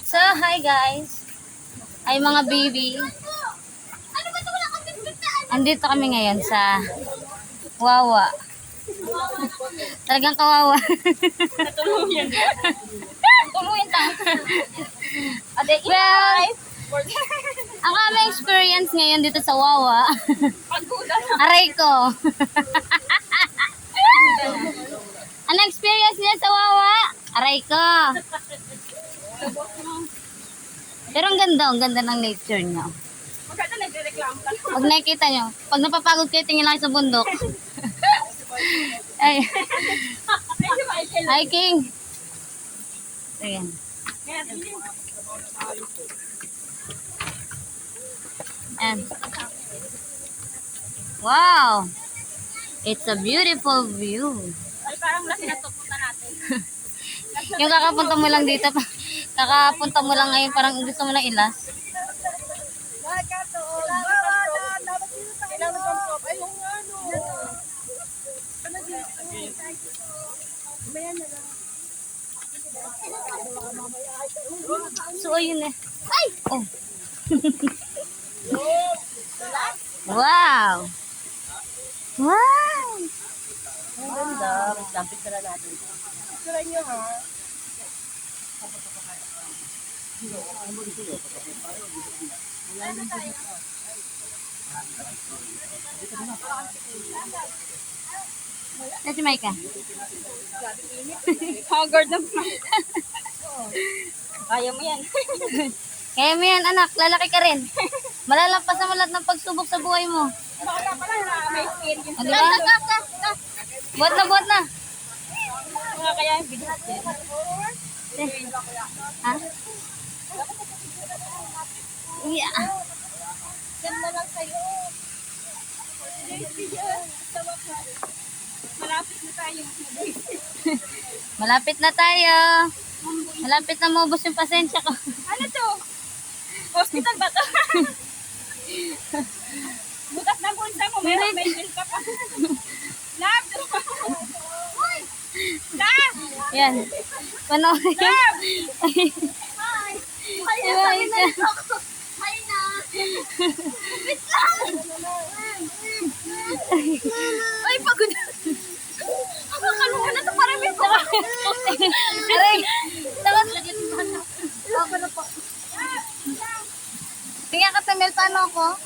So, hi guys. Ay mga baby. Andito kami ngayon sa Wawa. Talagang kawawa. Natuluyan. Tuluyan ta. Well, ang aming experience ngayon dito sa Wawa. Aray ko. Ano experience niya sa Wawa? Aray ko. Pero ang ganda ng nature niya. Magkata nagre-reklamo ka. Pag nakikita nyo, pag napapagod kayo, tingin lang kayo sa bundok. Ay, hi King. Ayan. Ayan. Wow! It's a beautiful view. Ay, parang laki na to punta natin. Yung kakapunta mo lang dito, kakapunta mo lang ngayon, parang gusto mo lang ilas. So, ayun eh. Ay! Oh. Wow! Wow! Ang ganda. Lapit na natin. Picture nyo ha. Ito si Maika. Haggard na pa. Kaya mo yan. Kaya mo yan anak, lalaki ka rin. Malalampasan mo lahat ng pagsubok sa buhay mo. Baka pala na may experience. O, diba? Buhat na. Mga kaya yung bigat din. Ha? Yeah. Ganda lang sa'yo. Malapit na tayo. Malapit na tayo. Malapit na maubos yung pasensya ko. Ano to? Hospital ba to? Butas na bulsa mo. Meron may bill ka pa. Lab! Lab! Yan. Panoorin. Lab! Hi! Hi na. Hi na! Wait lang! Ay, pagod! Ang kakalungan na ito parang may pagod. Aray! Takot. Laba na po. Tingnan ka, Tamel, paano ako?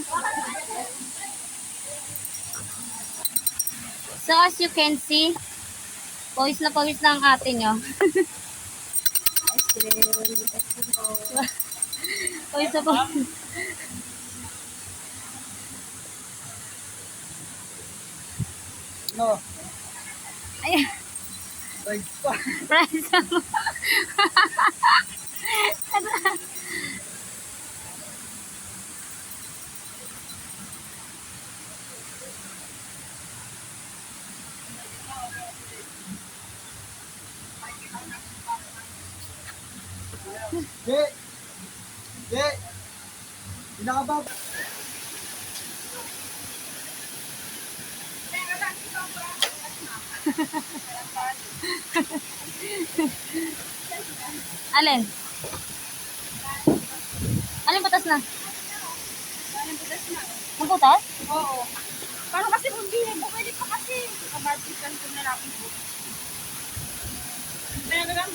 So, as you can see, pawis na ang ate nyo. Pawis na pawis. No. Ayan. Birds pa. Price mo. Di! Pinakabab! Alin? Alin patas na? Ang putas? Oo. Paano kasi hindi mo pwede pa kasi. Kabadlikan ko na lang po. Kaya na lang.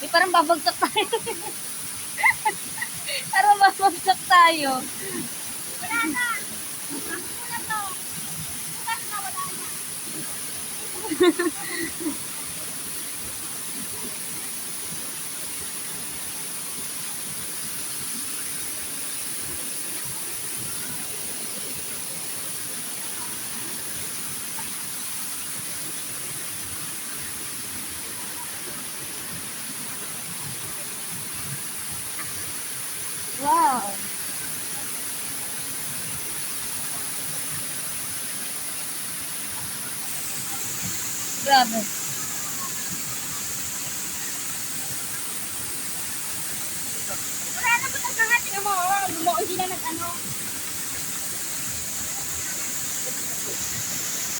Parang babagsak tayo. Parang babagsak tayo. Wala na. Wala to. Bukas na wala na. Wow. Grabe. Wala na butas na nga. Tingnan mo. Hindi na nag-ano.